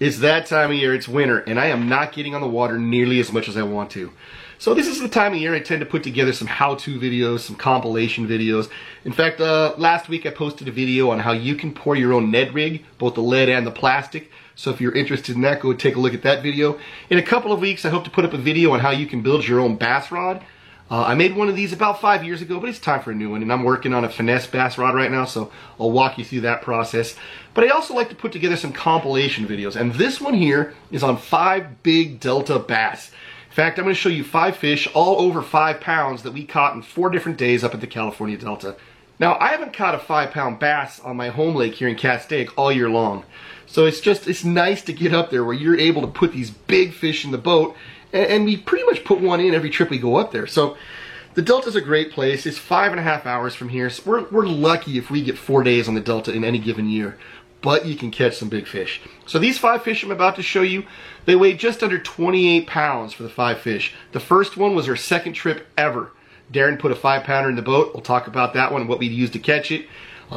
It's that time of year, it's winter, and I am not getting on the water nearly as much as I want to. So this is the time of year I tend to put together some how-to videos, some compilation videos. In fact, last week I posted a video on how you can pour your own Ned rig, both the lead and the plastic. So if you're interested in that, go take a look at that video. In a couple of weeks, I hope to put up a video on how you can build your own bass rod. I made one of these about 5 years ago, but it's time for a new one, and I'm working on a finesse bass rod right now, so I'll walk you through that process. But I also like to put together some compilation videos, and this one here is on 5 big Delta bass. In fact, I'm going to show you 5 fish, all over 5 pounds, that we caught in 4 different days up at the California Delta. Now, I haven't caught a 5-pound bass on my home lake here in Castaic all year long, so it's nice to get up there where you're able to put these big fish in the boat. And we pretty much put one in every trip we go up there. So the Delta's a great place. It's 5.5 hours from here. So we're lucky if we get 4 days on the Delta in any given year. But you can catch some big fish. So these 5 fish I'm about to show you, they weigh just under 28 pounds for the 5 fish. The first one was our second trip ever. Darren put a 5-pounder in the boat. We'll talk about that one and what we used to catch it.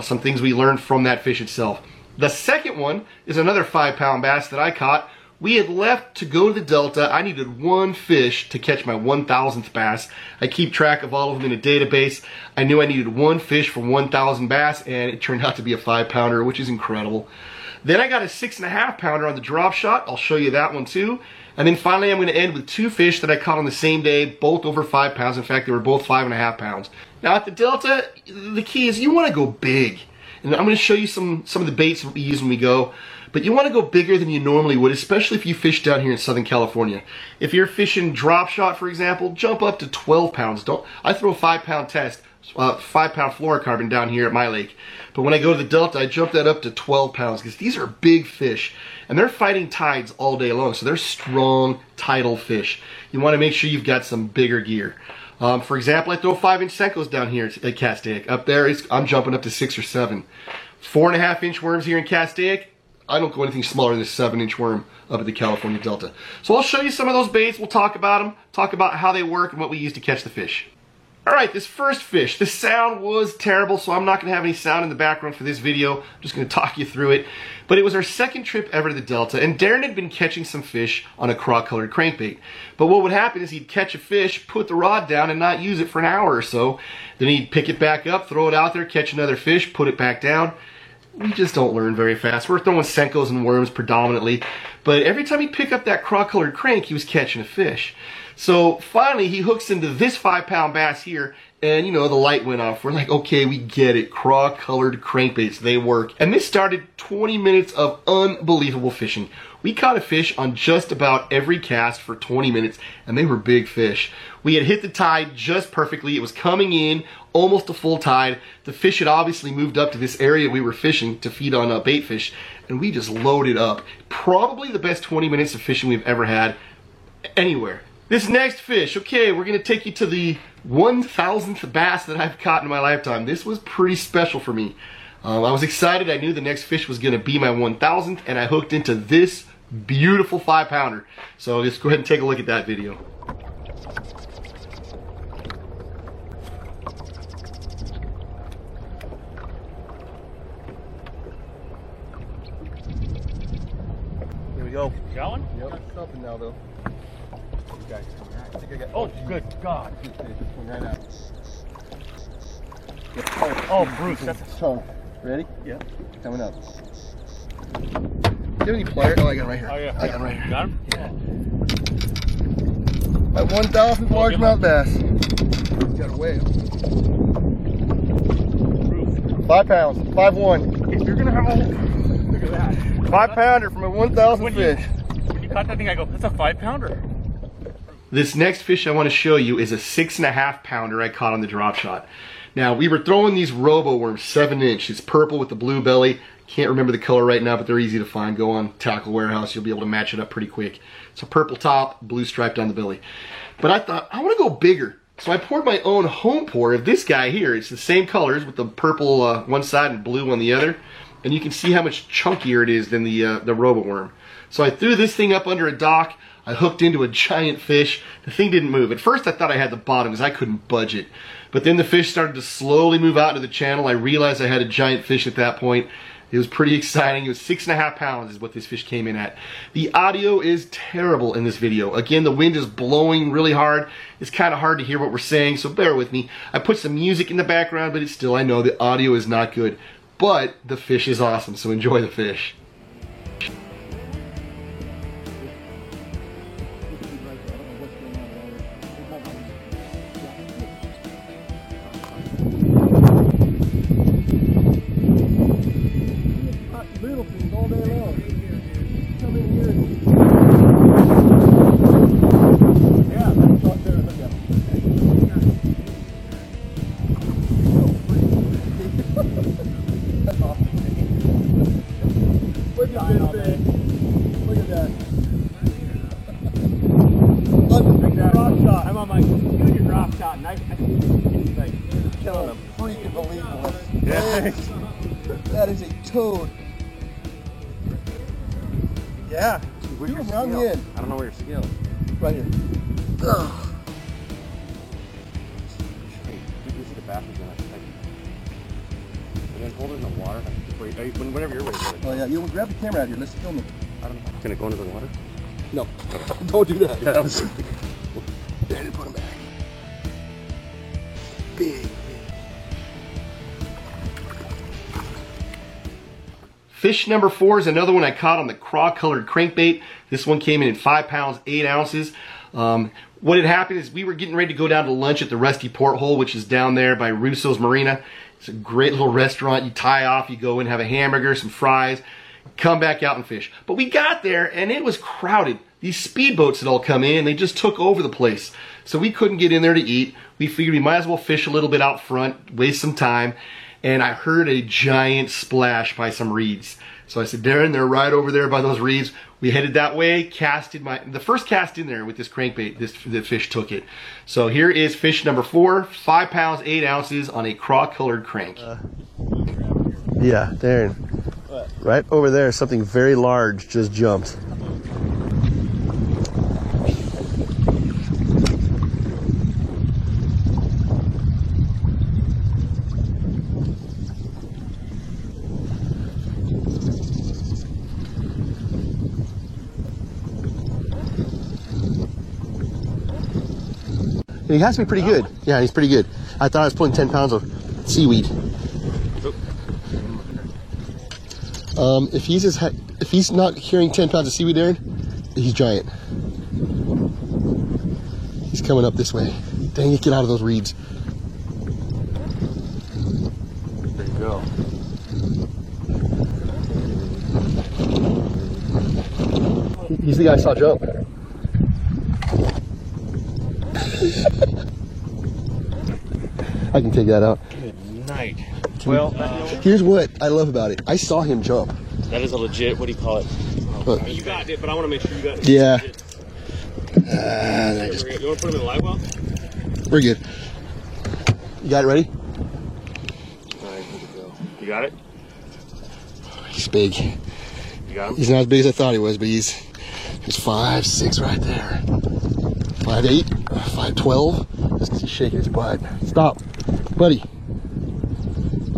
Some things we learned from that fish itself. The second one is another 5-pound bass that I caught. We had left to go to the Delta. I needed 1 fish to catch my 1,000th bass. I keep track of all of them in a database. I knew I needed 1 fish for 1,000 bass, and it turned out to be a 5-pounder, which is incredible. Then I got a 6.5-pounder on the drop shot. I'll show you that one too. And then finally I'm going to end with 2 fish that I caught on the same day, both over 5 pounds. In fact, they were both 5.5 pounds. Now at the Delta, the key is you want to go big. And I'm going to show you some of the baits that we use when we go. But you want to go bigger than you normally would, especially if you fish down here in Southern California. If you're fishing drop shot, for example, jump up to 12 pounds. I throw a 5-pound test, 5-pound fluorocarbon down here at my lake. But when I go to the Delta, I jump that up to 12 pounds because these are big fish. And they're fighting tides all day long, so they're strong, tidal fish. You want to make sure you've got some bigger gear. For example, I throw 5-inch Senkos down here at Castaic. Up there, I'm jumping up to 6 or 7. 4.5-inch worms here in Castaic. I don't go anything smaller than a 7-inch worm up at the California Delta. So I'll show you some of those baits. We'll talk about them, talk about how they work and what we use to catch the fish. Alright, this first fish, the sound was terrible, so I'm not going to have any sound in the background for this video. I'm just going to talk you through it. But it was our second trip ever to the Delta, and Darren had been catching some fish on a craw-colored crankbait. But what would happen is he'd catch a fish, put the rod down, and not use it for an hour or so. Then he'd pick it back up, throw it out there, catch another fish, put it back down. We just don't learn very fast. We're throwing Senkos and worms predominantly, but every time he'd pick up that craw-colored crank, he was catching a fish. So finally, he hooks into this 5-pound bass here, and you know, the light went off. We're like, okay, we get it. Craw-colored crankbaits, they work. And this started 20 minutes of unbelievable fishing. We caught a fish on just about every cast for 20 minutes, and they were big fish. We had hit the tide just perfectly. It was coming in, almost a full tide. The fish had obviously moved up to this area we were fishing to feed on bait fish, and we just loaded up. Probably the best 20 minutes of fishing we've ever had anywhere. This next fish, okay, we're going to take you to the 1,000th bass that I've caught in my lifetime. This was pretty special for me. I was excited. I knew the next fish was going to be my 1,000th, and I hooked into this beautiful 5-pounder. So let's go ahead and take a look at that video. Here we go. Got one? Yep. Got something now though. Oh, good God. Right out. Oh, Bruce, that's a so. Ready? Yeah. Coming up. Do you have any pliers? Oh, I got him right here. Oh, yeah. I got him right here. Got him? Yeah. My 1,000th largemouth bass. He's got a whale. Bruce. 5 pounds. 5'1". If you're going to have a... Look at that. 5-pounder from a 1,000 fish. When you caught that thing, I go, that's a 5-pounder. This next fish I want to show you is a 6.5-pounder I caught on the drop shot. Now, we were throwing these robo worms, 7-inch. It's purple with the blue belly. Can't remember the color right now, but they're easy to find. Go on Tackle Warehouse, you'll be able to match it up pretty quick. It's a purple top, blue stripe down the belly. But I thought, I want to go bigger. So I poured my own home pour of this guy here. It's the same colors with the purple one side and blue on the other. And you can see how much chunkier it is than the robo worm. So I threw this thing up under a dock. I hooked into a giant fish. The thing didn't move. At first I thought I had the bottom because I couldn't budge it. But then the fish started to slowly move out into the channel. I realized I had a giant fish at that point. It was pretty exciting. It was 6.5 pounds is what this fish came in at. The audio is terrible in this video. Again, the wind is blowing really hard. It's kind of hard to hear what we're saying, so bear with me. I put some music in the background, but it's still, I know the audio is not good. But the fish is awesome, so enjoy the fish. Little things all day long. Come in here. Yeah, that's not there. Look at That's awesome. Look at this thing. Look at that. Drop shot. I'm on my junior drop shot, and I like killing him. Freaking believable. Yeah. That is a toad. Yeah. Where's your Run scale? in. I don't know where your scale is. Right here. Ugh. Hey, you see the battery's gonna and then hold it in the water. Wait, whenever you're ready. Oh yeah, you grab the camera out here. Let's film it. I don't know. Can it go into the water? No, don't do that. Yeah, that was There, put him back. Big. Fish number 4 is another one I caught on the craw-colored crankbait. This one came in at 5 pounds, 8 ounces. What had happened is we were getting ready to go down to lunch at the Rusty Porthole, which is down there by Russo's Marina. It's a great little restaurant. You tie off, you go in, have a hamburger, some fries, come back out and fish. But we got there and it was crowded. These speedboats had all come in and they just took over the place. So we couldn't get in there to eat. We figured we might as well fish a little bit out front, waste some time. And I heard a giant splash by some reeds. So I said, Darren, they're right over there by those reeds. We headed that way, casted the first cast in there with this crankbait, the fish took it. So here is fish number 4, 5 pounds, 8 ounces on a craw-colored crank. Yeah, Darren. What? Right over there, something very large just jumped. And he has to be pretty good. Yeah, he's pretty good. I thought I was pulling 10 pounds of seaweed. If he's not carrying 10 pounds of seaweed, Darren, he's giant. He's coming up this way. Dang it, get out of those reeds. there you go. He's the guy I saw jump. I can take that out. Good night. Well, Here's what I love about it. I saw him jump. that is a legit, what do you call it? Look. You got it, but I want to make sure you got it. Yeah. You want to put him in the live well? We're good. You got it ready? Alright, here we go. You got it? He's big. You got him? He's not as big as I thought he was, but he's 5'6" right there. 5'8", 5'12". Just 'cause he's shaking his butt. Stop, buddy.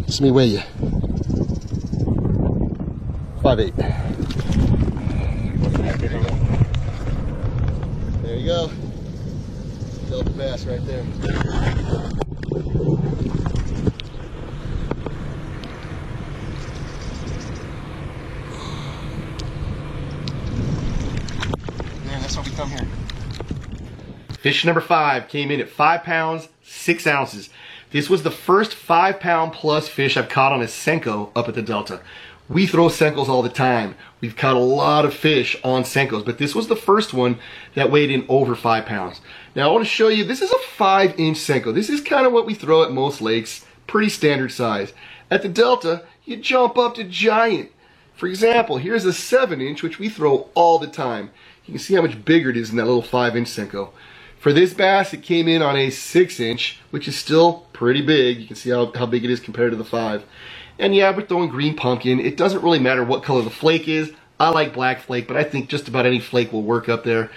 Let me weigh you. 5'8". There you go. Delta bass right there. Man, that's why we come here. Fish number 5 came in at 5 pounds, 6 ounces. This was the first 5 pound plus fish I've caught on a Senko up at the Delta. We throw Senkos all the time. We've caught a lot of fish on Senkos, but this was the first one that weighed in over 5 pounds. Now I want to show you, this is a 5-inch Senko. This is kind of what we throw at most lakes, pretty standard size. At the Delta, you jump up to giant. For example, here's a 7-inch, which we throw all the time. You can see how much bigger it is in that little 5-inch Senko. For this bass, it came in on a 6-inch, which is still pretty big. You can see how big it is compared to the 5. And yeah, we're throwing green pumpkin. It doesn't really matter what color the flake is. I like black flake, but I think just about any flake will work up there.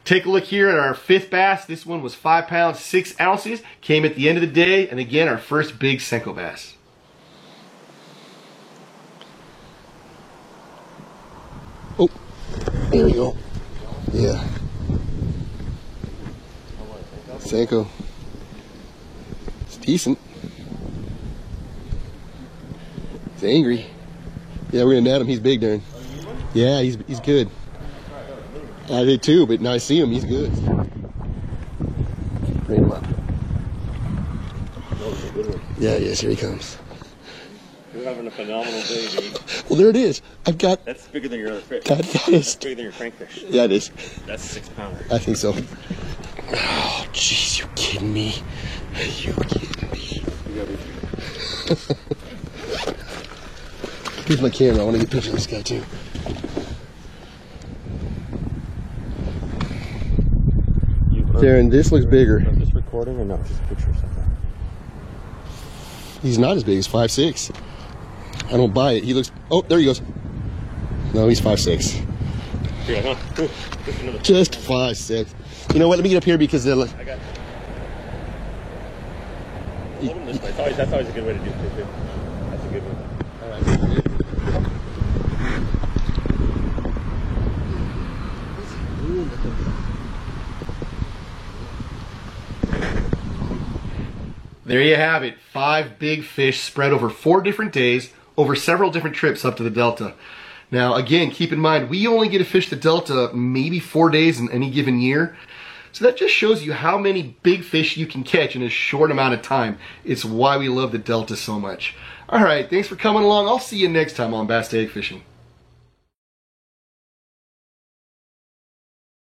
Take a look here at our 5th bass. This one was 5 pounds, 6 ounces. Came at the end of the day, and again, our first big Senko bass. Oh, there we go. Yeah. Senko. It's decent. He's angry. Yeah, we're gonna net him. He's big, Darren. Yeah, he's good. I did too, but now I see him. He's good. Bring him up. Yeah, yes, here he comes. You're having a phenomenal day, dude. Well, there it is. I've got. That's bigger than your other fish. That is. That's bigger than your crankfish. Yeah, it is. That's 6 pounder. I think so. Oh, jeez, you kidding me? You kidding me? Here's my camera. I want to get a picture of this guy too. Darren, this looks bigger. Is this recording or not? Just a picture or something. He's not as big as 5'6". I don't buy it. He looks. Oh, there he goes. No, he's 5'6". Here, huh? Just 5'6". You know what? Let me get up here because they're like. I got. Hold him this way. That's always a good way to do it too. That's a good one. All right. There you have it. 5 big fish spread over 4 different days, over several different trips up to the Delta. Now, again, keep in mind, we only get to fish the Delta maybe 4 days in any given year. So that just shows you how many big fish you can catch in a short amount of time. It's why we love the Delta so much. All right, thanks for coming along. I'll see you next time on Bass Egg Fishing.